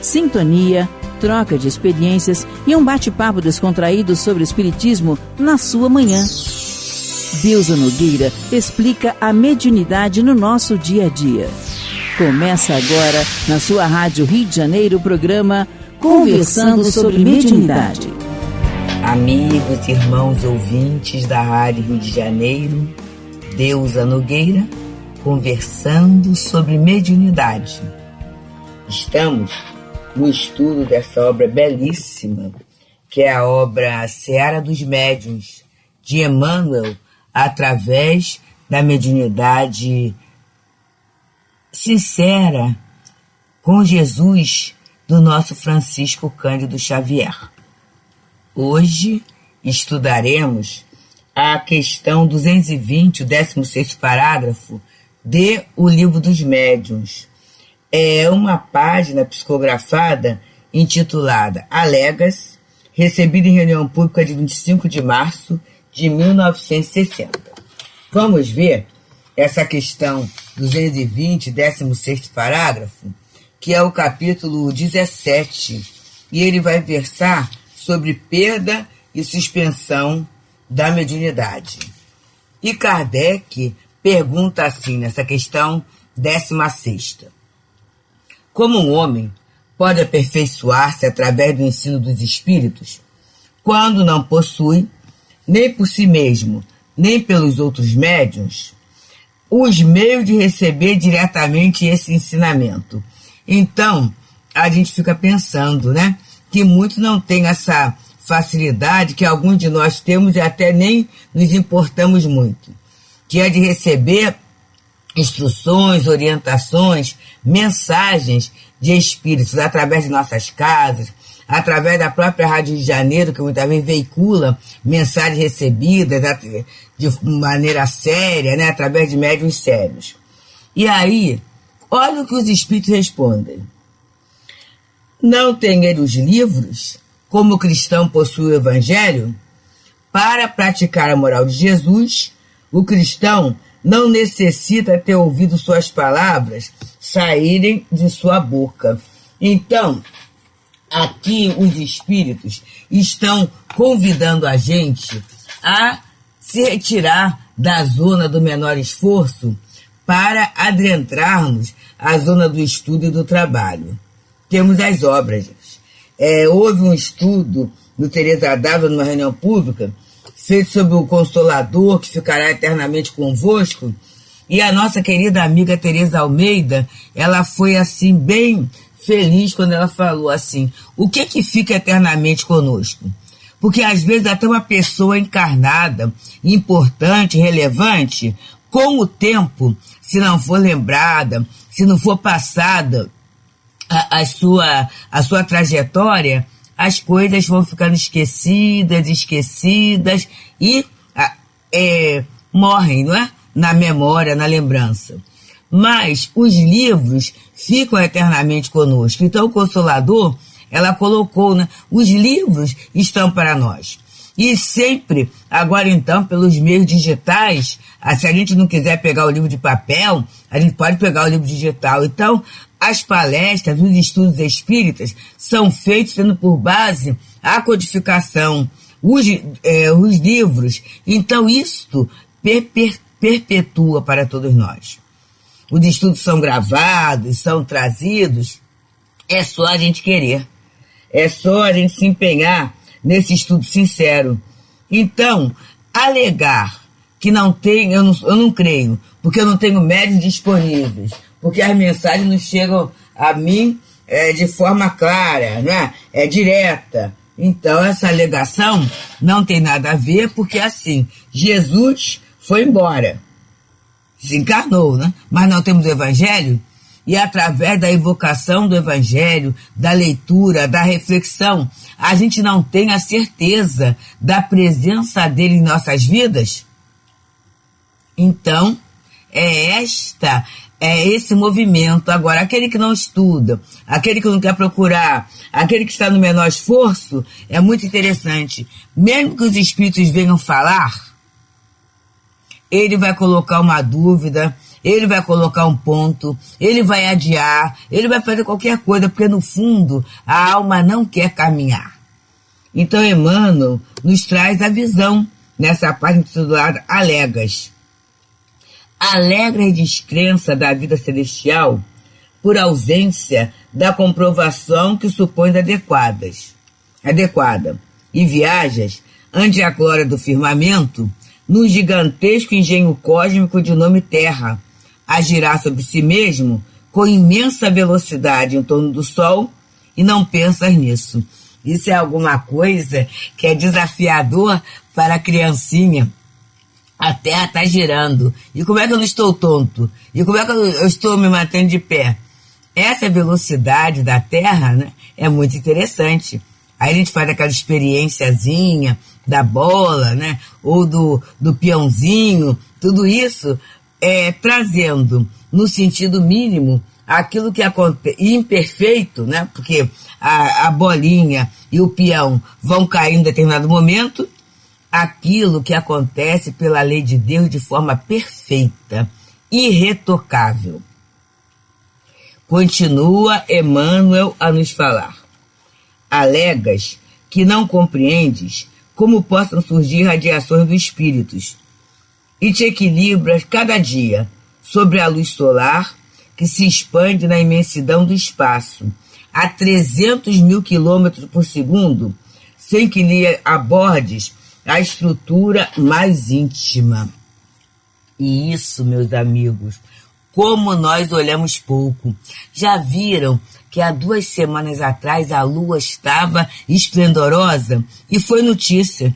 sintonia, troca de experiências e um bate-papo descontraído sobre o espiritismo na sua manhã. Deusa Nogueira explica a mediunidade no nosso dia a dia. Começa agora, na sua Rádio Rio de Janeiro, o programa Conversando sobre Mediunidade. Amigos, irmãos ouvintes da Rádio Rio de Janeiro, Deusa Nogueira, conversando sobre mediunidade. Estamos no estudo dessa obra belíssima, que é a obra Seara dos Médiuns, de Emmanuel, através da mediunidade sincera com Jesus, do nosso Francisco Cândido Xavier. Hoje estudaremos a questão 220, o 16º parágrafo, de O Livro dos Médiuns. É uma página psicografada intitulada Alegas, recebida em reunião pública de 25 de março de 1960. Vamos ver essa questão 220, 16º parágrafo, que é o capítulo 17, e ele vai versar sobre perda e suspensão da mediunidade. E Kardec pergunta assim, nessa questão 16ª. Como um homem pode aperfeiçoar-se através do ensino dos espíritos, quando não possui, nem por si mesmo, nem pelos outros médiuns, os meios de receber diretamente esse ensinamento? Então, a gente fica pensando, né, que muitos não têm essa facilidade que alguns de nós temos e até nem nos importamos muito, que é de receber instruções, orientações, mensagens de espíritos através de nossas casas, através da própria Rádio Rio de Janeiro, que muitas vezes veicula mensagens recebidas de maneira séria, né, através de médiuns sérios. E aí, olha o que os espíritos respondem. Não tem ele os livros, como o cristão possui o Evangelho? Para praticar a moral de Jesus, o cristão não necessita ter ouvido suas palavras saírem de sua boca. Então, aqui os espíritos estão convidando a gente a se retirar da zona do menor esforço para adentrarmos a zona do estudo e do trabalho. Temos as obras. Houve um estudo no Teresa d'Ávila, numa reunião pública, feito sobre o Consolador, que ficará eternamente convosco, e a nossa querida amiga Teresa Almeida, ela foi assim, bem feliz quando ela falou assim, o que fica eternamente conosco? Porque às vezes até uma pessoa encarnada, importante, relevante, com o tempo, se não for lembrada, se não for passada a sua trajetória, as coisas vão ficando esquecidas e morrem, não é? Na memória, na lembrança. Mas os livros ficam eternamente conosco. Então o Consolador, ela colocou, né? Os livros estão para nós. E sempre, agora então, pelos meios digitais, se a gente não quiser pegar o livro de papel, a gente pode pegar o livro digital. Então, as palestras, os estudos espíritas são feitos tendo por base a codificação, os livros. Então, isto perpetua para todos nós. Os estudos são gravados, são trazidos, é só a gente querer. É só a gente se empenhar nesse estudo sincero. Então, alegar que não tem, eu não creio, porque eu não tenho médios disponíveis, porque as mensagens não chegam a mim de forma clara, né? Direta. Então, essa alegação não tem nada a ver, porque assim, Jesus foi embora, se encarnou, né? Mas não temos o Evangelho, e através da evocação do Evangelho, da leitura, da reflexão, a gente não tem a certeza da presença dele em nossas vidas? Então, é esse movimento. Agora, aquele que não estuda, aquele que não quer procurar, aquele que está no menor esforço, é muito interessante. Mesmo que os espíritos venham falar, ele vai colocar uma dúvida, ele vai colocar um ponto, ele vai adiar, ele vai fazer qualquer coisa, porque no fundo a alma não quer caminhar. Então Emmanuel nos traz a visão nessa parte intitulada Alegas. Alegra a descrença da vida celestial por ausência da comprovação que supõe adequada, e viajas ante a glória do firmamento no gigantesco engenho cósmico de nome Terra, a girar sobre si mesmo com imensa velocidade em torno do Sol e não pensas nisso. Isso é alguma coisa que é desafiador para a criancinha. A Terra está girando. E como é que eu não estou tonto? E como é que eu estou me mantendo de pé? Essa velocidade da Terra, né, é muito interessante. Aí a gente faz aquela experiênciazinha da bola, né, ou do peãozinho, tudo isso trazendo, no sentido mínimo, aquilo que acontece, imperfeito, né, porque a bolinha e o peão vão cair em determinado momento, aquilo que acontece pela lei de Deus de forma perfeita, irretocável. Continua Emmanuel a nos falar. Alegas que não compreendes como possam surgir radiações dos espíritos e te equilibras cada dia sobre a luz solar que se expande na imensidão do espaço a 300 mil quilômetros por segundo, sem que lhe abordes a estrutura mais íntima. E isso, meus amigos, como nós olhamos pouco. Já viram que há 2 semanas atrás a lua estava esplendorosa e foi notícia.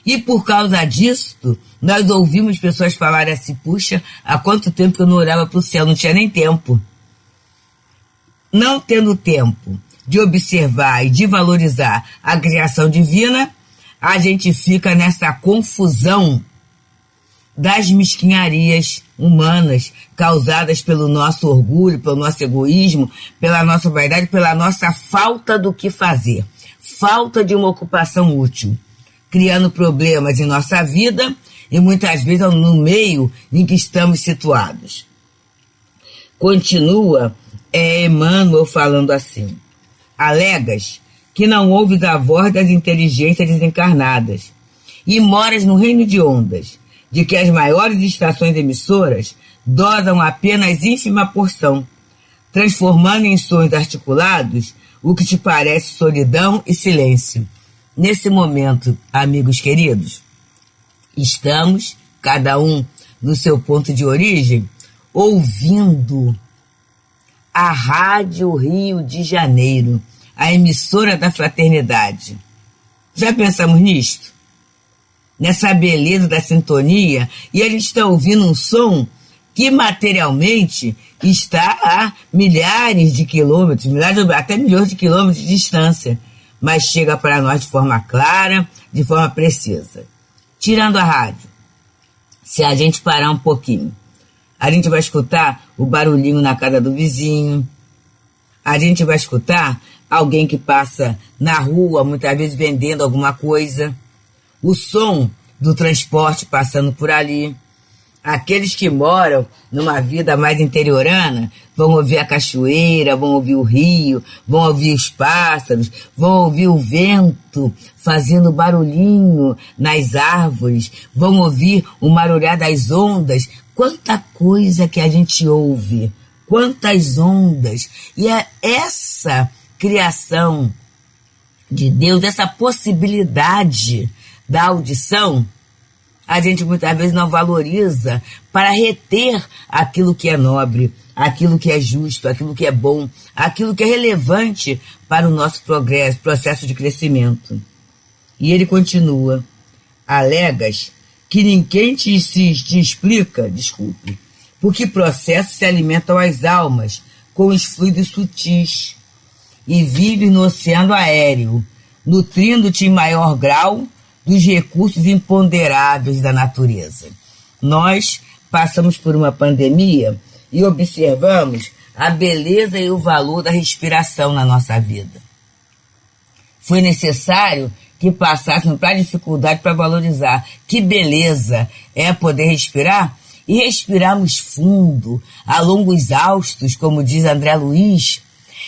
E por causa disso, nós ouvimos pessoas falarem assim, puxa, há quanto tempo que eu não olhava para o céu, não tinha nem tempo. Não tendo tempo de observar e de valorizar a criação divina, a gente fica nessa confusão das mesquinharias humanas causadas pelo nosso orgulho, pelo nosso egoísmo, pela nossa vaidade, pela nossa falta do que fazer, falta de uma ocupação útil, criando problemas em nossa vida e muitas vezes no meio em que estamos situados. Continua Emmanuel falando assim, alegas que não ouves a voz das inteligências desencarnadas e moras no reino de ondas, de que as maiores estações emissoras dosam apenas ínfima porção, transformando em sons articulados o que te parece solidão e silêncio. Nesse momento, amigos queridos, estamos, cada um no seu ponto de origem, ouvindo a Rádio Rio de Janeiro, a emissora da fraternidade. Já pensamos nisto? Nessa beleza da sintonia, e a gente está ouvindo um som que materialmente está a milhares de quilômetros, até milhões de quilômetros de distância, mas chega para nós de forma clara, de forma precisa. Tirando a rádio, se a gente parar um pouquinho, a gente vai escutar o barulhinho na casa do vizinho, a gente vai escutar alguém que passa na rua, muitas vezes vendendo alguma coisa, o som do transporte passando por ali. Aqueles que moram numa vida mais interiorana vão ouvir a cachoeira, vão ouvir o rio, vão ouvir os pássaros, vão ouvir o vento fazendo barulhinho nas árvores, vão ouvir o marulhar das ondas. Quanta coisa que a gente ouve, quantas ondas. E é essa criação de Deus, essa possibilidade da audição, a gente muitas vezes não valoriza para reter aquilo que é nobre, aquilo que é justo, aquilo que é bom, aquilo que é relevante para o nosso progresso, processo de crescimento. E ele continua, alegas que ninguém te explica, por que processos se alimentam as almas com os fluidos sutis e vive no oceano aéreo, nutrindo-te em maior grau dos recursos imponderáveis da natureza. Nós passamos por uma pandemia e observamos a beleza e o valor da respiração na nossa vida. Foi necessário que passássemos para a dificuldade para valorizar que beleza é poder respirar e respirarmos fundo, a longos exaustos, como diz André Luiz,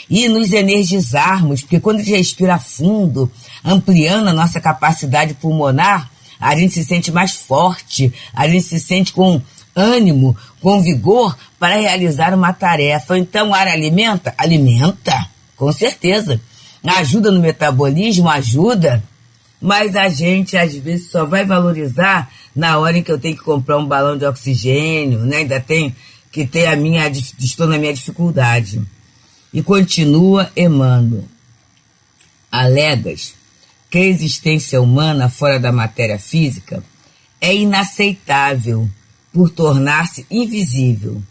e nos energizarmos, porque quando a gente respira fundo, ampliando a nossa capacidade pulmonar, a gente se sente mais forte, a gente se sente com ânimo, com vigor para realizar uma tarefa. Então, o ar alimenta? Alimenta, com certeza. Ajuda no metabolismo? Ajuda. Mas a gente, às vezes, só vai valorizar na hora em que eu tenho que comprar um balão de oxigênio, né? Ainda tem que ter estou na minha dificuldade. E continua Emmanuel. Alegas que a existência humana fora da matéria física é inaceitável por tornar-se invisível.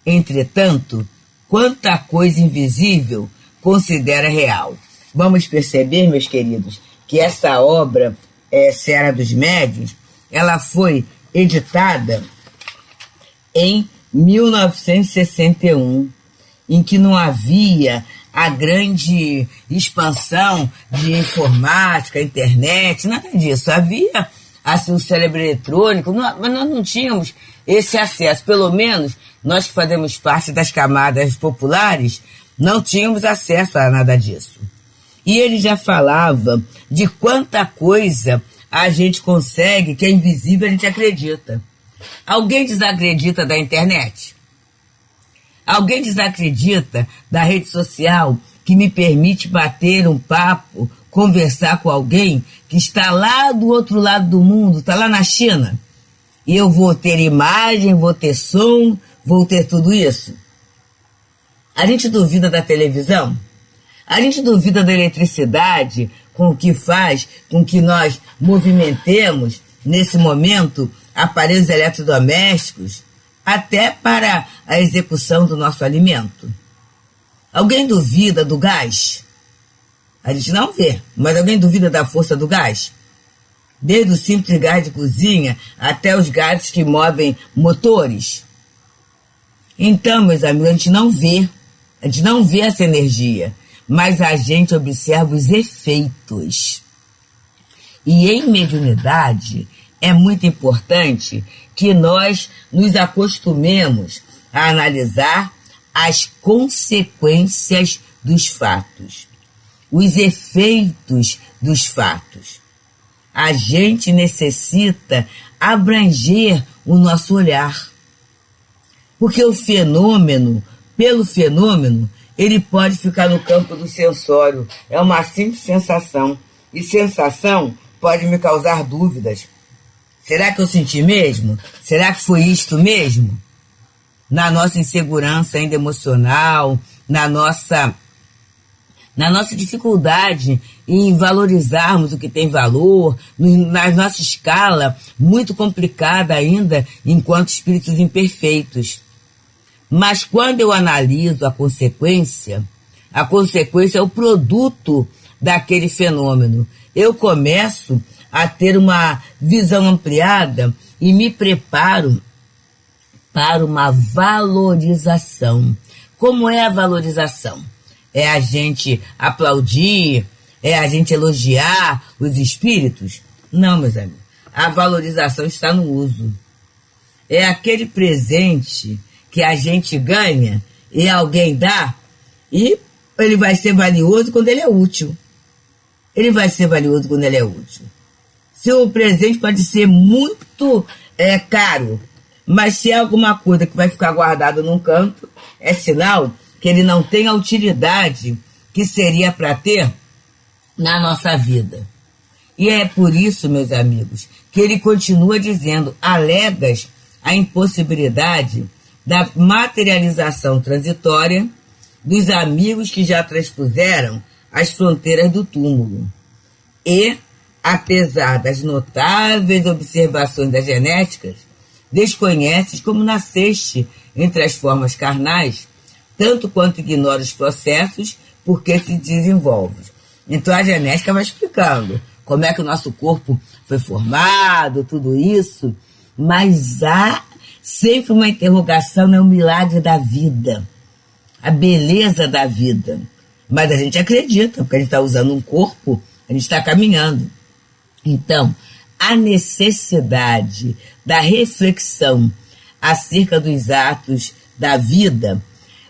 Entretanto, quanta coisa invisível considera real. Vamos perceber, meus queridos, que essa obra, Seara dos Médiuns, ela foi editada em 1961, em que não havia a grande expansão de informática, internet, nada disso. Havia assim, o cérebro eletrônico, mas nós não tínhamos esse acesso. Pelo menos nós que fazemos parte das camadas populares, não tínhamos acesso a nada disso. E ele já falava de quanta coisa a gente consegue, que é invisível, a gente acredita. Alguém desacredita da internet? Alguém desacredita da rede social que me permite bater um papo, conversar com alguém que está lá do outro lado do mundo, está lá na China? E eu vou ter imagem, vou ter som, vou ter tudo isso? A gente duvida da televisão? A gente duvida da eletricidade com o que faz com que nós movimentemos, nesse momento, aparelhos eletrodomésticos, até para a execução do nosso alimento? Alguém duvida do gás? A gente não vê, mas alguém duvida da força do gás? Desde o simples gás de cozinha até os gases que movem motores. Então, meus amigos, a gente não vê essa energia, mas a gente observa os efeitos. E em mediunidade é muito importante que nós nos acostumemos a analisar as consequências dos fatos, os efeitos dos fatos. A gente necessita abranger o nosso olhar, porque o fenômeno, pelo fenômeno, ele pode ficar no campo do sensório. É uma simples sensação. E sensação pode me causar dúvidas. Será que eu senti mesmo? Será que foi isto mesmo? Na nossa insegurança ainda emocional, na nossa dificuldade em valorizarmos o que tem valor, na nossa escala muito complicada ainda enquanto espíritos imperfeitos. Mas quando eu analiso a consequência é o produto daquele fenômeno. Eu começo a ter uma visão ampliada e me preparo para uma valorização. Como é a valorização? É a gente aplaudir? É a gente elogiar os espíritos? Não, meus amigos. A valorização está no uso. É aquele presente que a gente ganha e alguém dá, e ele vai ser valioso quando ele é útil. Ele vai ser valioso quando ele é útil. Seu presente pode ser muito caro, mas se é alguma coisa que vai ficar guardado num canto, é sinal que ele não tem a utilidade que seria para ter na nossa vida. E é por isso, meus amigos, que ele continua dizendo: alegas a impossibilidade da materialização transitória dos amigos que já transpuseram as fronteiras do túmulo. E, apesar das notáveis observações das genéticas, desconheces como nasceste entre as formas carnais, tanto quanto ignora os processos por que se desenvolve. Então a genética vai explicando como é que o nosso corpo foi formado, tudo isso, mas há sempre uma interrogação, é o milagre da vida, a beleza da vida. Mas a gente acredita, porque a gente está usando um corpo, a gente está caminhando. Então, a necessidade da reflexão acerca dos atos da vida,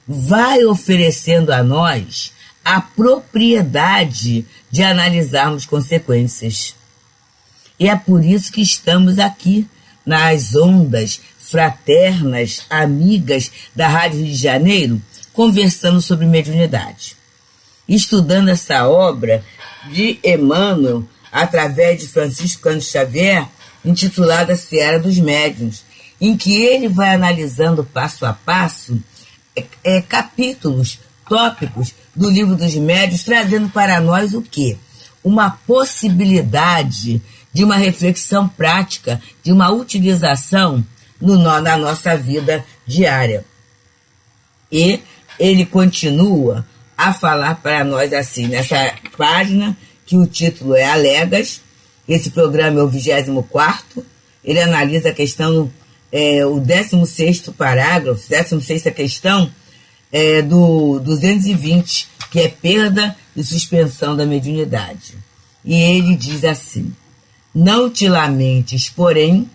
vai oferecendo a nós a propriedade de analisarmos consequências. E é por isso que estamos aqui, nas ondas fraternas, amigas da Rádio Rio de Janeiro, conversando sobre mediunidade. Estudando essa obra de Emmanuel, através de Francisco Cândido Xavier, intitulada Seara dos Médiuns, em que ele vai analisando passo a passo capítulos, tópicos do Livro dos Médiuns, trazendo para nós o quê? Uma possibilidade de uma reflexão prática, de uma utilização na nossa vida diária. E ele continua a falar para nós assim, nessa página, que o título é Alegas. Esse programa é o 24º, ele analisa a questão, o 16º parágrafo, 16ª questão, do 220, que é perda e suspensão da mediunidade. E ele diz assim: não te lamentes, porém,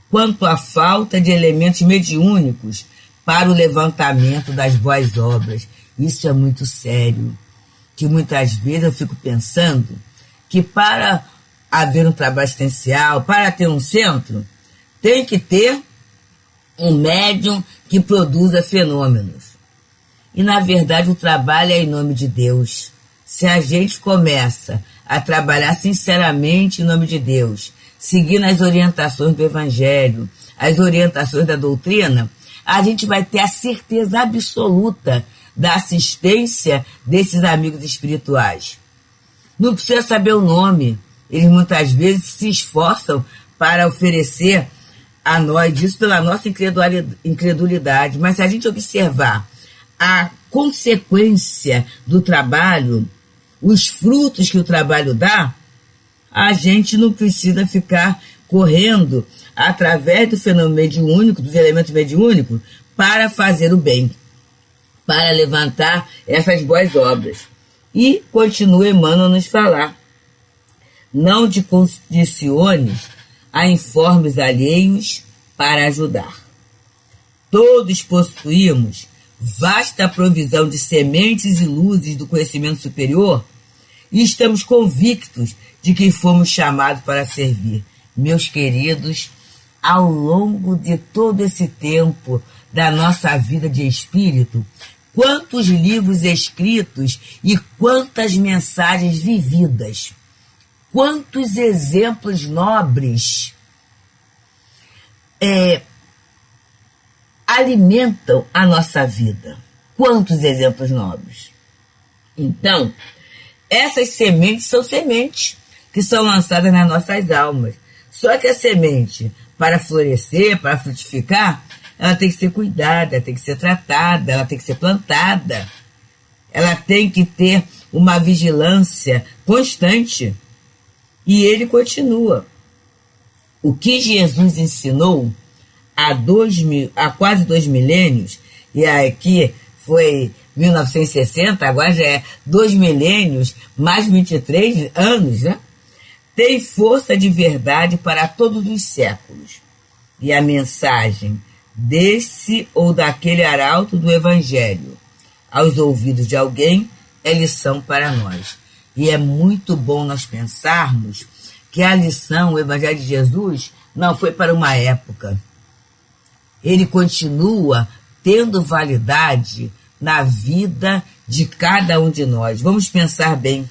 quanto à falta de elementos mediúnicos para o levantamento das boas obras. Isso é muito sério, que muitas vezes eu fico pensando que para haver um trabalho assistencial, para ter um centro, tem que ter um médium que produza fenômenos. E, na verdade, o trabalho é em nome de Deus. Se a gente começa a trabalhar sinceramente em nome de Deus, seguindo as orientações do Evangelho, as orientações da doutrina, a gente vai ter a certeza absoluta da assistência desses amigos espirituais. Não precisa saber o nome. Eles muitas vezes se esforçam para oferecer a nós isso pela nossa incredulidade. Mas se a gente observar a consequência do trabalho, os frutos que o trabalho dá, a gente não precisa ficar correndo através do fenômeno mediúnico, dos elementos mediúnicos, para fazer o bem, para levantar essas boas obras. E continua Emmanuel a nos falar: não te condiciones a informes alheios para ajudar. Todos possuímos vasta provisão de sementes e luzes do conhecimento superior e estamos convictos de que fomos chamados para servir. Meus queridos, ao longo de todo esse tempo da nossa vida de espírito, quantos livros escritos e quantas mensagens vividas, quantos exemplos nobres alimentam a nossa vida. Quantos exemplos nobres. Então, essas sementes são sementes que são lançadas nas nossas almas. Só que a semente, para florescer, para frutificar, ela tem que ser cuidada, ela tem que ser tratada, ela tem que ser plantada. Ela tem que ter uma vigilância constante. E ele continua. O que Jesus ensinou há quase 2 milênios, e aqui foi 1960, agora já é 2 milênios, mais 23 anos, né? Tem força de verdade para todos os séculos. E a mensagem desse ou daquele arauto do Evangelho aos ouvidos de alguém é lição para nós. E é muito bom nós pensarmos que a lição, o Evangelho de Jesus, não foi para uma época. Ele continua tendo validade na vida de cada um de nós. Vamos pensar bem.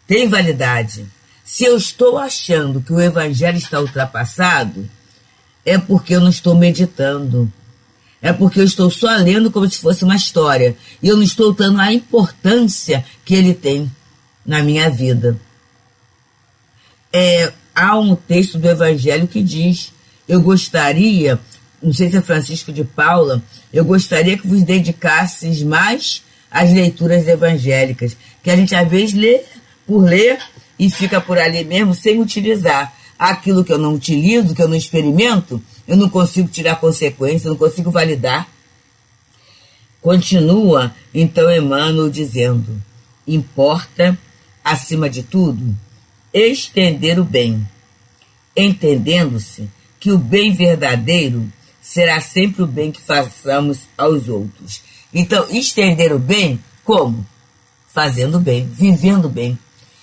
Tem validade. Se eu estou achando que o Evangelho está ultrapassado, é porque eu não estou meditando. É porque eu estou só lendo como se fosse uma história. E eu não estou dando a importância que ele tem na minha vida. Há um texto do Evangelho que diz: eu gostaria, não sei se é Francisco de Paula, eu gostaria que vos dedicasseis mais às leituras evangélicas, que a gente às vezes lê por ler e fica por ali mesmo sem utilizar. Aquilo que eu não utilizo, que eu não experimento, eu não consigo tirar consequência, eu não consigo validar. Continua, então, Emmanuel dizendo: importa, acima de tudo, estender o bem, entendendo-se que o bem verdadeiro será sempre o bem que façamos aos outros. Então, estender o bem, como? Fazendo bem, vivendo bem.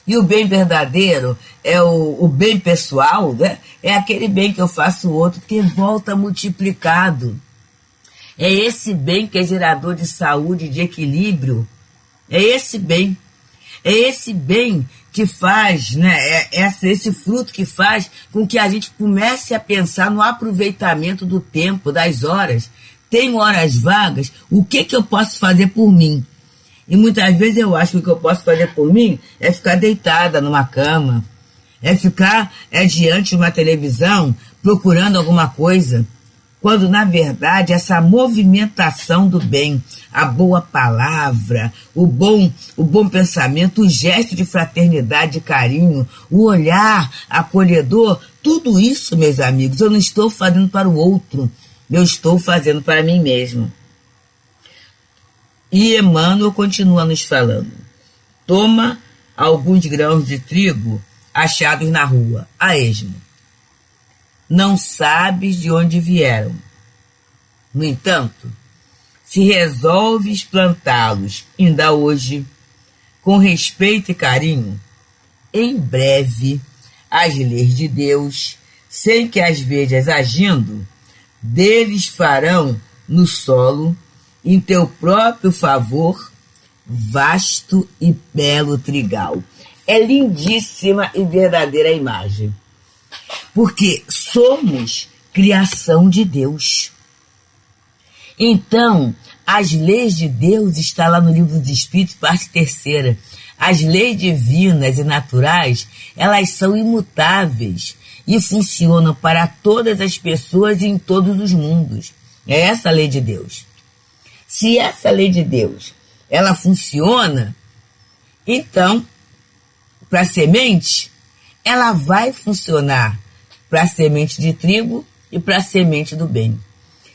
E o bem verdadeiro é o bem pessoal, né? É aquele bem que eu faço ao outro que volta multiplicado. É esse bem que é gerador de saúde, de equilíbrio. É esse bem. É esse bem que faz, né? Esse fruto que faz com que a gente comece a pensar no aproveitamento do tempo, das horas. Tenho horas vagas, o que eu posso fazer por mim? E muitas vezes eu acho que o que eu posso fazer por mim é ficar deitada numa cama, é ficar diante de uma televisão procurando alguma coisa, quando na verdade essa movimentação do bem, a boa palavra, o bom pensamento, o gesto de fraternidade e carinho, o olhar acolhedor, tudo isso, meus amigos, eu não estou fazendo para o outro, eu estou fazendo para mim mesmo. E Emmanuel continua nos falando. Toma alguns grãos de trigo achados na rua, a esmo. Não sabes de onde vieram. No entanto, se resolves plantá-los ainda hoje, com respeito e carinho, em breve as leis de Deus, sem que as vejas agindo, deles farão no solo, em teu próprio favor, vasto e belo trigal. É lindíssima e verdadeira a imagem. Porque somos criação de Deus. Então, as leis de Deus estão lá no Livro dos Espíritos, parte 3ª. As leis divinas e naturais, elas são imutáveis e funcionam para todas as pessoas e em todos os mundos. É essa a lei de Deus. Se essa lei de Deus, ela funciona, então, para a semente, ela vai funcionar para a semente de trigo e para a semente do bem.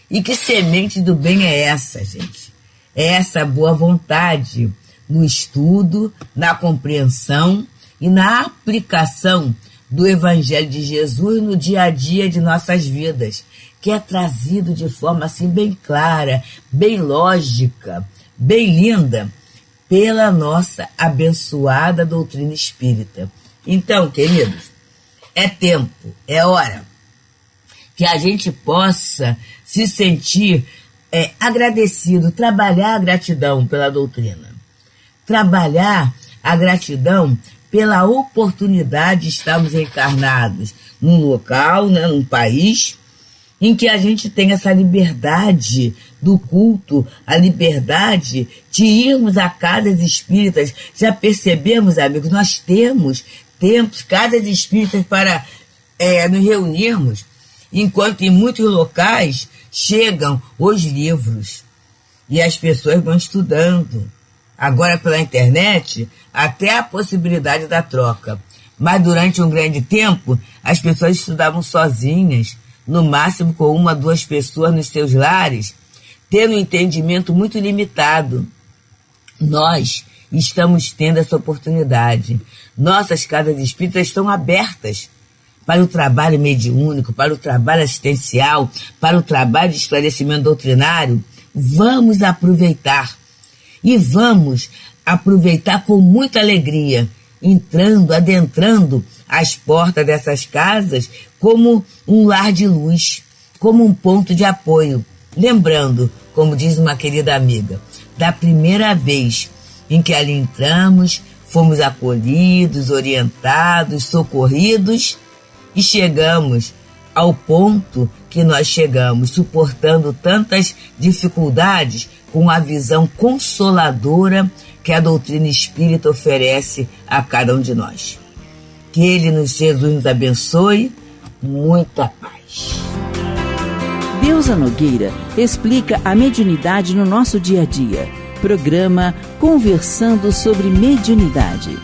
E que semente do bem é essa, gente? É essa boa vontade no estudo, na compreensão e na aplicação do Evangelho de Jesus no dia a dia de nossas vidas, que é trazido de forma assim bem clara, bem lógica, bem linda, pela nossa abençoada doutrina espírita. Então, queridos, é tempo, é hora que a gente possa se sentir agradecido, trabalhar a gratidão pela doutrina, trabalhar a gratidão pela oportunidade de estarmos encarnados num local, né, num país, em que a gente tem essa liberdade do culto, a liberdade de irmos a casas espíritas. Já percebemos, amigos, nós temos casas espíritas para nos reunirmos, enquanto em muitos locais chegam os livros e as pessoas vão estudando. Agora pela internet, até a possibilidade da troca. Mas durante um grande tempo, as pessoas estudavam sozinhas, no máximo com 1 a 2 pessoas nos seus lares, tendo um entendimento muito limitado. Nós estamos tendo essa oportunidade. Nossas casas espíritas estão abertas para o trabalho mediúnico, para o trabalho assistencial, para o trabalho de esclarecimento doutrinário. Vamos aproveitar. E vamos aproveitar com muita alegria, adentrando as portas dessas casas como um lar de luz, como um ponto de apoio. Lembrando, como diz uma querida amiga, da primeira vez em que ali entramos, fomos acolhidos, orientados, socorridos e chegamos ao ponto que nós chegamos, suportando tantas dificuldades com a visão consoladora que a doutrina espírita oferece a cada um de nós. Que Jesus nos abençoe, muita paz. Deusa Nogueira explica a mediunidade no nosso dia a dia. Programa Conversando sobre Mediunidade.